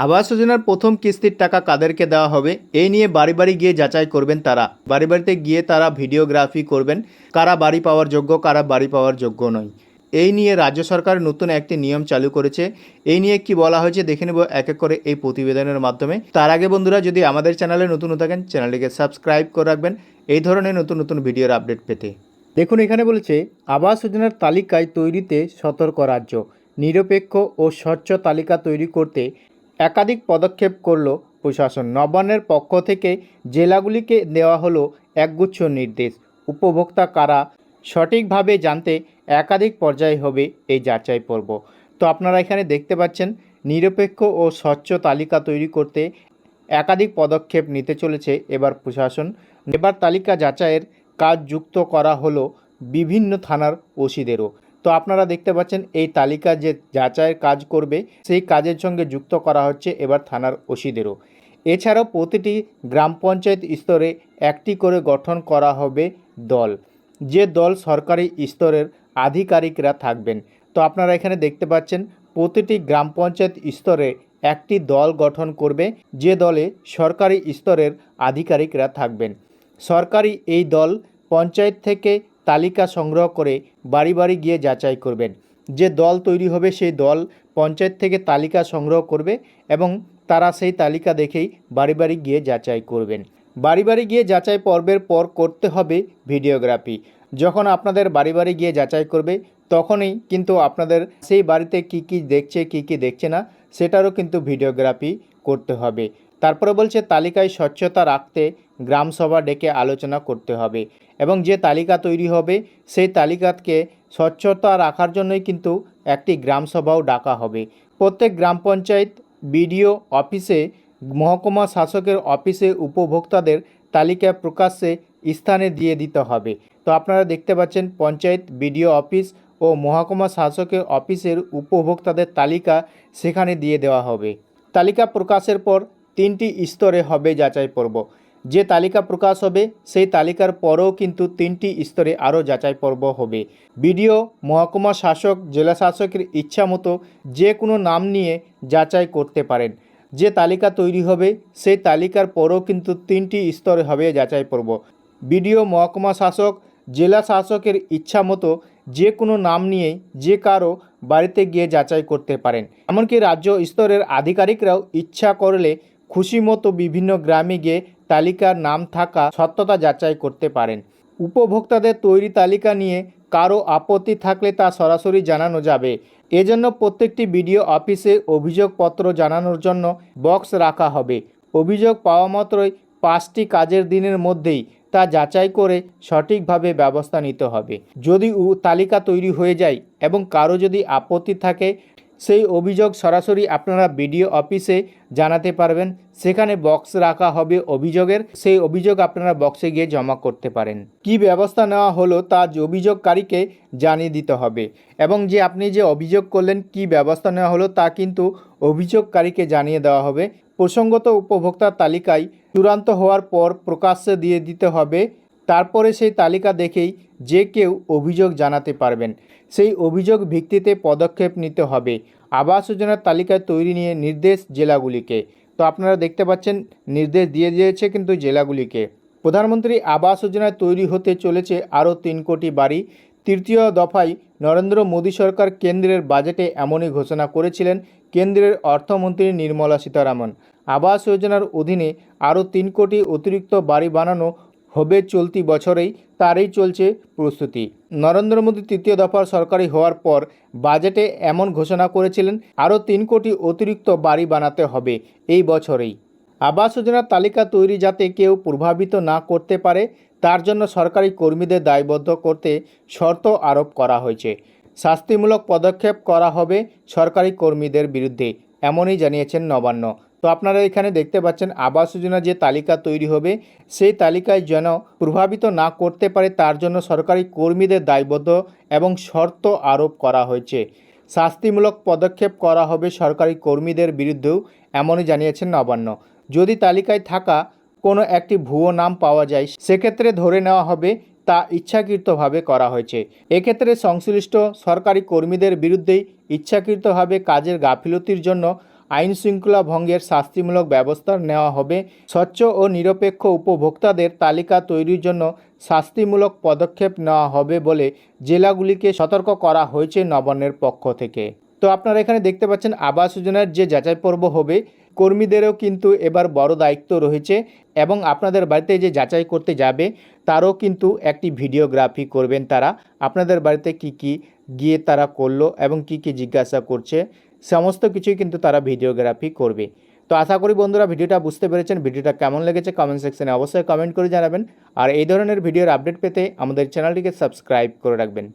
আবাস যোজনার প্রথম কিস্তির টাকা কাদেরকে দেওয়া হবে এই নিয়ে বাড়ি বাড়ি গিয়ে যাচাই করবেন তারা। বাড়ি বাড়িতে গিয়ে তারা ভিডিওগ্রাফি করবেন, কারা বাড়ি পাওয়ার যোগ্য কারা বাড়ি পাওয়ার যোগ্য নয়। এই নিয়ে রাজ্য সরকার নতুন একটি নিয়ম চালু করেছে। এই নিয়ে কি বলা হয়েছে দেখে নেব এক এক করে এই প্রতিবেদনের মাধ্যমে। তার আগে বন্ধুরা, যদি আমাদের চ্যানেলে নতুন হয়ে থাকেন চ্যানেলটিকে সাবস্ক্রাইব করে রাখবেন এই ধরনের নতুন নতুন ভিডিওর আপডেট পেতে। দেখুন, এখানে বলেছে আবাস যোজনার তালিকায় তৈরিতে সতর্ক রাজ্য, নিরপেক্ষ ও স্বচ্ছ তালিকা তৈরি করতে একাধিক পদক্ষেপ করল প্রশাসন। নবান্নের পক্ষ থেকে জেলাগুলিকে দেওয়া হলো একগুচ্ছ নির্দেশ। উপভোক্তা কারা সঠিকভাবে জানতে একাধিক পর্যায়ে হবে এই যাচাই পর্ব। তো আপনারা এখানে দেখতে পাচ্ছেন, নিরপেক্ষ ও স্বচ্ছ তালিকা তৈরি করতে একাধিক পদক্ষেপ নিতে চলেছে এবার প্রশাসন। এবার তালিকা যাচাইয়ের কাজ যুক্ত করা হলো বিভিন্ন থানার ওসিদেরও। তো আপনারা দেখতে পাচ্ছেন, এই তালিকা যে যাচাইয়ের কাজ করবে সেই কাজের সঙ্গে যুক্ত করা হচ্ছে এবার থানার ওসিদেরও। এছাড়াও প্রতিটি গ্রাম পঞ্চায়েত স্তরে একটি করে গঠন করা হবে দল, যে দল সরকারি স্তরের আধিকারিকরা থাকবেন। তো আপনারা এখানে দেখতে পাচ্ছেন, প্রতিটি গ্রাম পঞ্চায়েত স্তরে একটি দল গঠন করবে, যে দলে সরকারি স্তরের আধিকারিকরা থাকবেন। সরকারি এই দল পঞ্চায়েত থেকে তালিকা সংগ্রহ করে বাড়ি বাড়ি গিয়ে যাচাই করবেন। যে দল তৈরি হবে সেই দল পঞ্চায়েত থেকে তালিকা সংগ্রহ করবে এবং তারা সেই তালিকা দেখেই বাড়ি বাড়ি গিয়ে যাচাই করবেন। বাড়ি বাড়ি গিয়ে যাচাই পর্বের পর করতে হবে ভিডিওগ্রাফি। যখন আপনাদের বাড়ি বাড়ি গিয়ে যাচাই করবে তখনই কিন্তু আপনাদের সেই বাড়িতে কি দেখছে কি দেখছে না সেটারও কিন্তু ভিডিওগ্রাফি করতে হবে। তারপরে বলছে তালিকায় স্বচ্ছতা রাখতে গ্রামসভা ডেকে আলোচনা করতে হবে এবং যে তালিকা তৈরি হবে সেই তালিকাকে স্বচ্ছতা রাখার জন্যই কিন্তু একটি গ্রামসভাও ডাকা হবে। প্রত্যেক গ্রাম পঞ্চায়েত বিডিও অফিসে, মহকুমা শাসকের অফিসে উপভোক্তাদের তালিকা প্রকাশ্যে স্থানে দিয়ে দিতে হবে। তো আপনারা দেখতে পাচ্ছেন, পঞ্চায়েত বিডিও অফিস ও মহকুমা শাসকের অফিসের উপভোক্তাদের তালিকা সেখানে দিয়ে দেওয়া হবে। তালিকা প্রকাশের পর 3টি স্তরে হবে যাচাই পর্ব। যে তালিকা প্রকাশ হবে সেই তালিকার পরেও কিন্তু 3টি স্তরে আরও যাচাই পর্ব হবে। বিডিও, মহকুমা শাসক, জেলা শাসকের ইচ্ছা মতো যে কোনো নাম নিয়ে যাচাই করতে পারেন। যে তালিকা তৈরি হবে সেই তালিকার পরেও কিন্তু 3টি স্তরে হবে যাচাই পর্ব। বিডিও, মহকুমা শাসক, জেলা শাসকের ইচ্ছা মতো যে কোনো নাম নিয়ে যে কারো বাড়িতে গিয়ে যাচাই করতে পারেন। এমনকি রাজ্য স্তরের আধিকারিকরাও ইচ্ছা করলে খুশি মতো বিভিন্ন গ্রামে গিয়ে তালিকার নাম থাকা সত্যতা যাচাই করতে পারেন। উপভোক্তাদের তৈরি তালিকা নিয়ে কারো আপত্তি থাকলে তা সরাসরি জানানো যাবে। এজন্য প্রত্যেকটি বিডিও অফিসে অভিযোগপত্র জানানোর জন্য বক্স রাখা হবে। অভিযোগ পাওয়া মাত্রই 5টি কাজের দিনের মধ্যেই তা যাচাই করে সঠিকভাবে ব্যবস্থা নিতে হবে। যদি তালিকা তৈরি হয়ে যায় এবং কারো যদি আপত্তি থাকে, সেই অভিযোগ সরাসরি আপনারা বিডিও অফিসে জানাতে পারবেন। সেখানে বক্স রাখা হবে অভিযোগের, সেই অভিযোগ আপনারা বক্সে গিয়ে জমা করতে পারেন। কি ব্যবস্থা নেওয়া হলো তা অভিযোগকারীকে জানিয়ে দিতে হবে এবং যে আপনি যে অভিযোগ করলেন কি ব্যবস্থা নেওয়া হলো তা কিন্তু অভিযোগকারীকে জানিয়ে দেওয়া হবে। প্রসঙ্গত উপভোক্তার তালিকায় চূড়ান্ত হওয়ার পর প্রকাশ্যে দিয়ে দিতে হবে। তারপরে সেই তালিকা দেখেই যে কেউ অভিযোগ জানাতে পারবেন। সেই অভিযোগ ভিত্তিতে পদক্ষেপ নিতে হবে। আবাস যোজনার তালিকায় তৈরি নিয়ে নির্দেশ জেলাগুলিকে। তো আপনারা দেখতে পাচ্ছেন, নির্দেশ দিয়ে দিয়েছে কিন্তু জেলাগুলিকে। প্রধানমন্ত্রী আবাস যোজনায় তৈরি হতে চলেছে আরও 3 কোটি বাড়ি। তৃতীয় দফায় নরেন্দ্র মোদী সরকার কেন্দ্রের বাজেটে এমনই ঘোষণা করেছিলেন কেন্দ্রের অর্থমন্ত্রী নির্মলা সীতারামন। আবাস যোজনার অধীনে আরও 3 কোটি অতিরিক্ত বাড়ি বানানো হবে চলতি বছরেই, তারই চলছে প্রস্তুতি। নরেন্দ্র মোদী তৃতীয় দফার সরকারি হওয়ার পর বাজেটে এমন ঘোষণা করেছিলেন আরও 3 কোটি অতিরিক্ত বাড়ি বানাতে হবে এই বছরেই। আবাস যোজনার তালিকা তৈরি যাতে কেউ প্রভাবিত না করতে পারে তার জন্য সরকারি কর্মীদের দায়বদ্ধ করতে শর্ত আরোপ করা হয়েছে। শাস্তিমূলক পদক্ষেপ করা হবে সরকারি কর্মীদের বিরুদ্ধে, এমনই জানিয়েছেন নবান্ন। তো আপনারা এখানে দেখতে পাচ্ছেন, আবাস যোজনা যে তালিকা তৈরি হবে সেই তালিকায় যেন প্রভাবিত না করতে পারে তার জন্য সরকারি কর্মীদের দায়বদ্ধ এবং শর্ত আরোপ করা হয়েছে। শাস্তিমূলক পদক্ষেপ করা হবে সরকারি কর্মীদের বিরুদ্ধেও, এমনই জানিয়েছেন নবান্ন। যদি তালিকায় থাকা কোনো একটি ভুয়ো নাম পাওয়া যায় সেক্ষেত্রে ধরে নেওয়া হবে তা ইচ্ছাকৃতভাবে করা হয়েছে। এক্ষেত্রে সংশ্লিষ্ট সরকারি কর্মীদের বিরুদ্ধেই ইচ্ছাকৃতভাবে কাজের গাফিলতির জন্য আইন শৃঙ্খলা ভঙ্গের শাস্তিমূলক ব্যবস্থা নেওয়া হবে। স্বচ্ছ ও নিরপেক্ষ উপভোক্তাদের তালিকা তৈরির জন্য শাস্তিমূলক পদক্ষেপ নেওয়া হবে বলে জেলাগুলিকে সতর্ক করা হয়েছে নবান্নের পক্ষ থেকে। তো আপনারা এখানে দেখতে পাচ্ছেন আবাস যোজনার যে যাচাই পর্ব হবে, কর্মীদেরও কিন্তু এবার বড় দায়িত্ব রয়েছে এবং আপনাদের বাড়িতে যে যাচাই করতে যাবে তারও কিন্তু একটি ভিডিওগ্রাফি করবেন তারা। আপনাদের বাড়িতে কি কি গিয়ে তারা করলো এবং কি কি জিজ্ঞাসা করছে সমস্ত কিছুই কিন্তু তারা ভিডিওগ্রাফি করবে। তো আশা করি বন্ধুরা ভিডিওটা বুঝতে পেরেছেন। ভিডিওটা কেমন লেগেছে কমেন্ট সেকশনে অবশ্যই কমেন্ট করে জানাবেন। আর এই ধরনের ভিডিওর আপডেট পেতে আমাদের চ্যানেলটিকে সাবস্ক্রাইব করে রাখবেন।